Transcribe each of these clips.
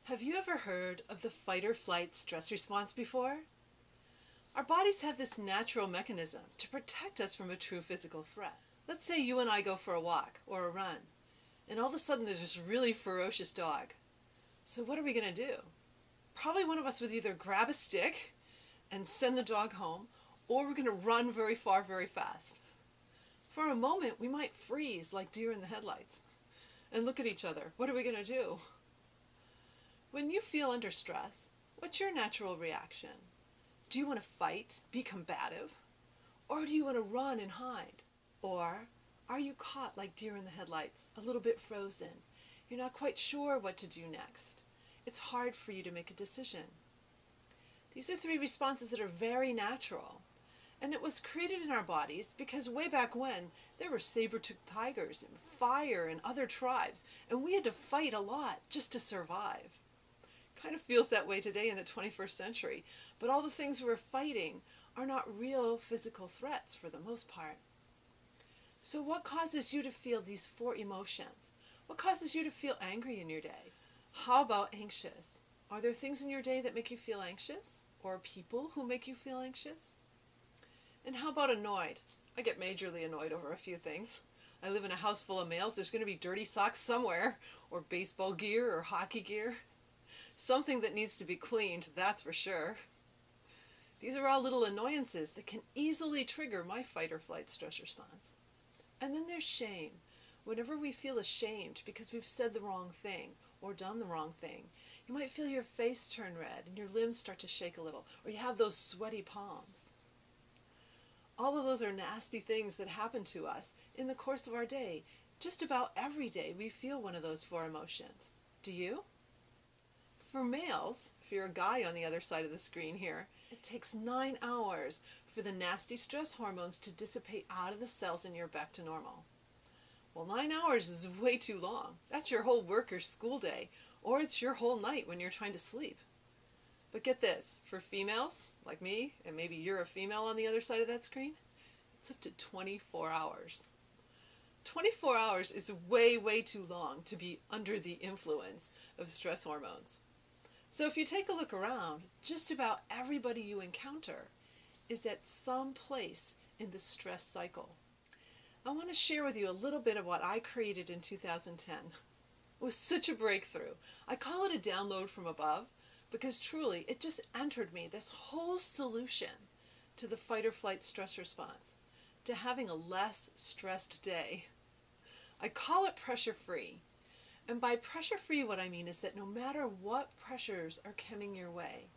Have you ever heard of the fight or flight stress response before? Our bodies have this natural mechanism to protect us from a true physical threat. Let's say you and I go for a walk or a run, and all of a sudden there's this really ferocious dog. So what are we going to do? Probably one of us would either grab a stick and send the dog home, or we're going to run very far, very fast. For a moment, we might freeze like deer in the headlights and look at each other. What are we going to do? When you feel under stress, what's your natural reaction? Do you want to fight, be combative? Or do you want to run and hide? Or are you caught like deer in the headlights, a little bit frozen? You're not quite sure what to do next. It's hard for you to make a decision. These are three responses that are very natural. And it was created in our bodies because way back when, there were saber-toothed tigers and fire and other tribes, and we had to fight a lot just to survive. Kind of feels that way today in the 21st century, but all the things we're fighting are not real physical threats for the most part. So what causes you to feel these four emotions? What causes you to feel angry in your day? How about anxious? Are there things in your day that make you feel anxious? Or people who make you feel anxious? And how about annoyed? I get majorly annoyed over a few things. I live in a house full of males. There's going to be dirty socks somewhere, or baseball gear, or hockey gear. Something that needs to be cleaned, that's for sure. These are all little annoyances that can easily trigger my fight or flight stress response. And then there's shame. Whenever we feel ashamed because we've said the wrong thing or done the wrong thing, you might feel your face turn red and your limbs start to shake a little, or you have those sweaty palms. All of those are nasty things that happen to us in the course of our day. Just about every day we feel one of those four emotions. Do you? For males, if you're a guy on the other side of the screen here, it takes 9 hours for the nasty stress hormones to dissipate out of the cells and you're back to normal. Well, 9 hours is way too long. That's your whole work or school day, or it's your whole night when you're trying to sleep. But get this, for females, like me, and maybe you're a female on the other side of that screen, it's up to 24 hours. 24 hours is way, way too long to be under the influence of stress hormones. So if you take a look around, just about everybody you encounter is at some place in the stress cycle. I want to share with you a little bit of what I created in 2010. It was such a breakthrough. I call it a download from above because truly it just entered me this whole solution to the fight or flight stress response, to having a less stressed day. I call it pressure-free. And by pressure-free, what I mean is that no matter what pressures are coming your way,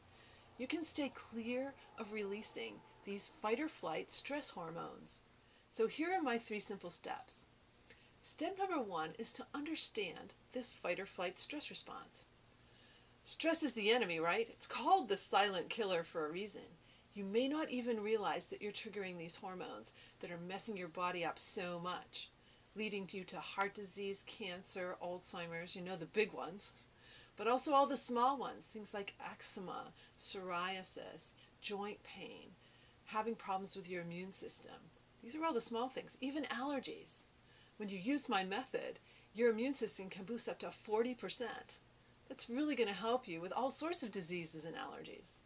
you can stay clear of releasing these fight or flight stress hormones. So here are my 3 simple steps. Step number 1 is to understand this fight or flight stress response. Stress is the enemy, right? It's called the silent killer for a reason. You may not even realize that you're triggering these hormones that are messing your body up so much, leading you to heart disease, cancer, Alzheimer's, you know, the big ones, but also all the small ones, things like eczema, psoriasis, joint pain, having problems with your immune system. These are all the small things, even allergies. When you use my method, your immune system can boost up to 40%. That's really going to help you with all sorts of diseases and allergies.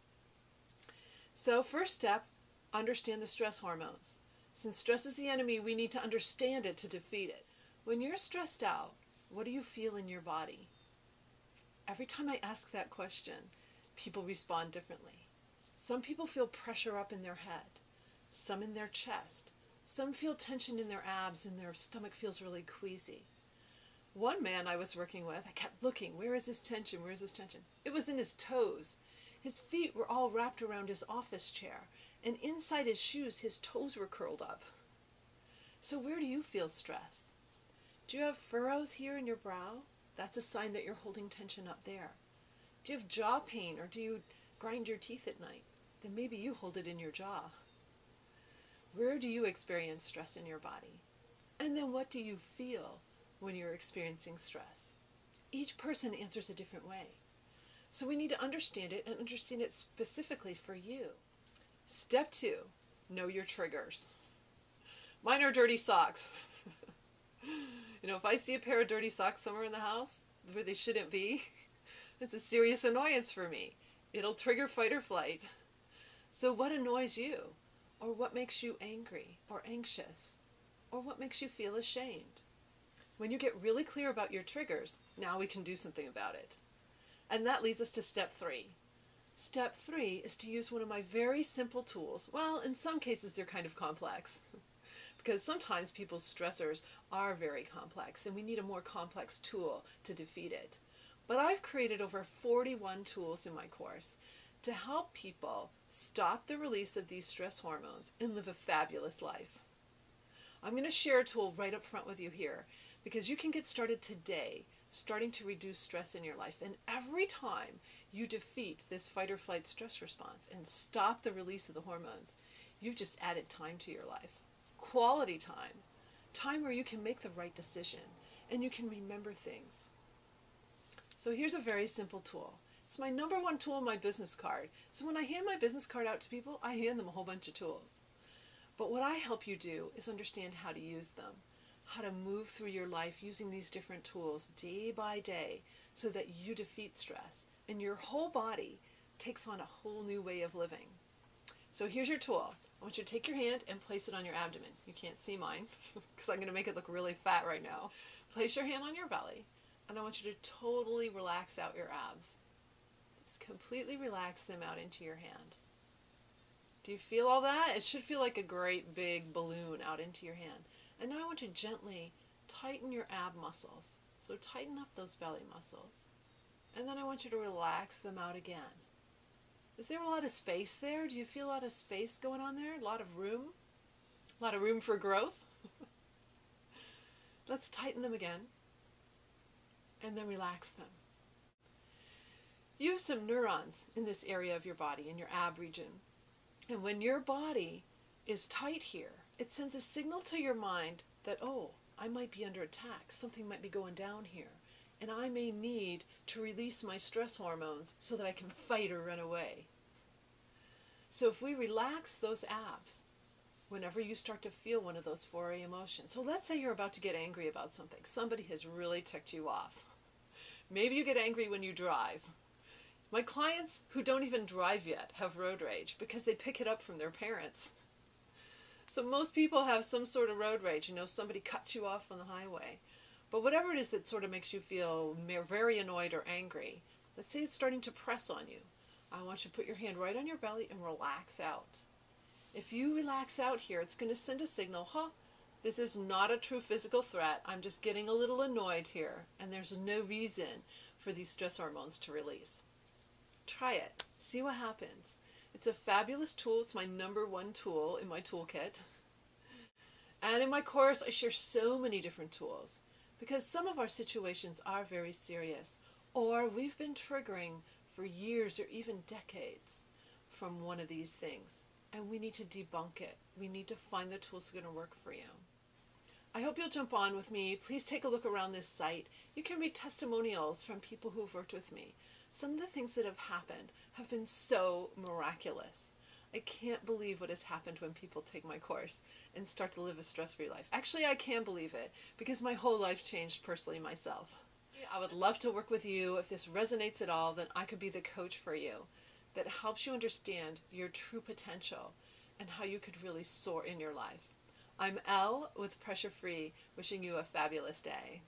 So first step, understand the stress hormones. Since stress is the enemy, we need to understand it to defeat it. When you're stressed out, what do you feel in your body? Every time I ask that question, people respond differently. Some people feel pressure up in their head, some in their chest, some feel tension in their abs and their stomach feels really queasy. One man I was working with, I kept looking, where is his tension, where is his tension? It was in his toes. His feet were all wrapped around his office chair, and inside his shoes, his toes were curled up. So where do you feel stress? Do you have furrows here in your brow? That's a sign that you're holding tension up there. Do you have jaw pain, or do you grind your teeth at night? Then maybe you hold it in your jaw. Where do you experience stress in your body? And then what do you feel when you're experiencing stress? Each person answers a different way. So we need to understand it and understand it specifically for you. Step 2, know your triggers. Mine are dirty socks. If I see a pair of dirty socks somewhere in the house where they shouldn't be, It's a serious annoyance for me. It'll trigger fight or flight. So what annoys you? Or what makes you angry or anxious? Or what makes you feel ashamed? When you get really clear about your triggers, now we can do something about it. And that leads us to step 3. Step 3 is to use one of my very simple tools. Well, in some cases they're kind of complex because sometimes people's stressors are very complex and we need a more complex tool to defeat it. But I've created over 41 tools in my course to help people stop the release of these stress hormones and live a fabulous life. I'm going to share a tool right up front with you here because you can get started today starting to reduce stress in your life. And every time you defeat this fight or flight stress response and stop the release of the hormones, you've just added time to your life. Quality time. Time where you can make the right decision and you can remember things. So here's a very simple tool. It's my number 1 tool in my business card. So when I hand my business card out to people, I hand them a whole bunch of tools. But what I help you do is understand how to use them, how to move through your life using these different tools day by day so that you defeat stress and your whole body takes on a whole new way of living. So here's your tool. I want you to take your hand and place it on your abdomen. You can't see mine because I'm going to make it look really fat right now. Place your hand on your belly and I want you to totally relax out your abs. Just completely relax them out into your hand. Do you feel all that? It should feel like a great big balloon out into your hand. And now I want you to gently tighten your ab muscles. So tighten up those belly muscles. And then I want you to relax them out again. Is there a lot of space there? Do you feel a lot of space going on there? A lot of room? A lot of room for growth? Let's tighten them again. And then relax them. You have some neurons in this area of your body, in your ab region. And when your body is tight here, it sends a signal to your mind that, oh, I might be under attack. Something might be going down here. And I may need to release my stress hormones so that I can fight or run away. So if we relax those abs, whenever you start to feel one of those 4A emotions. So let's say you're about to get angry about something. Somebody has really ticked you off. Maybe you get angry when you drive. My clients who don't even drive yet have road rage because they pick it up from their parents. So most people have some sort of road rage. You know, somebody cuts you off on the highway. But whatever it is that sort of makes you feel very annoyed or angry, let's say it's starting to press on you. I want you to put your hand right on your belly and relax out. If you relax out here, it's going to send a signal, this is not a true physical threat. I'm just getting a little annoyed here, and there's no reason for these stress hormones to release. Try it. See what happens. It's a fabulous tool. It's my number 1 tool in my toolkit. And in my course, I share so many different tools because some of our situations are very serious, or we've been triggering for years or even decades from one of these things. And we need to debunk it. We need to find the tools that are going to work for you. I hope you'll jump on with me. Please take a look around this site. You can read testimonials from people who've worked with me. Some of the things that have happened have been so miraculous. I can't believe what has happened when people take my course and start to live a stress-free life. Actually, I can believe it because my whole life changed personally myself. I would love to work with you. If this resonates at all, then I could be the coach for you that helps you understand your true potential and how you could really soar in your life. I'm Elle with Pressure Free, wishing you a fabulous day.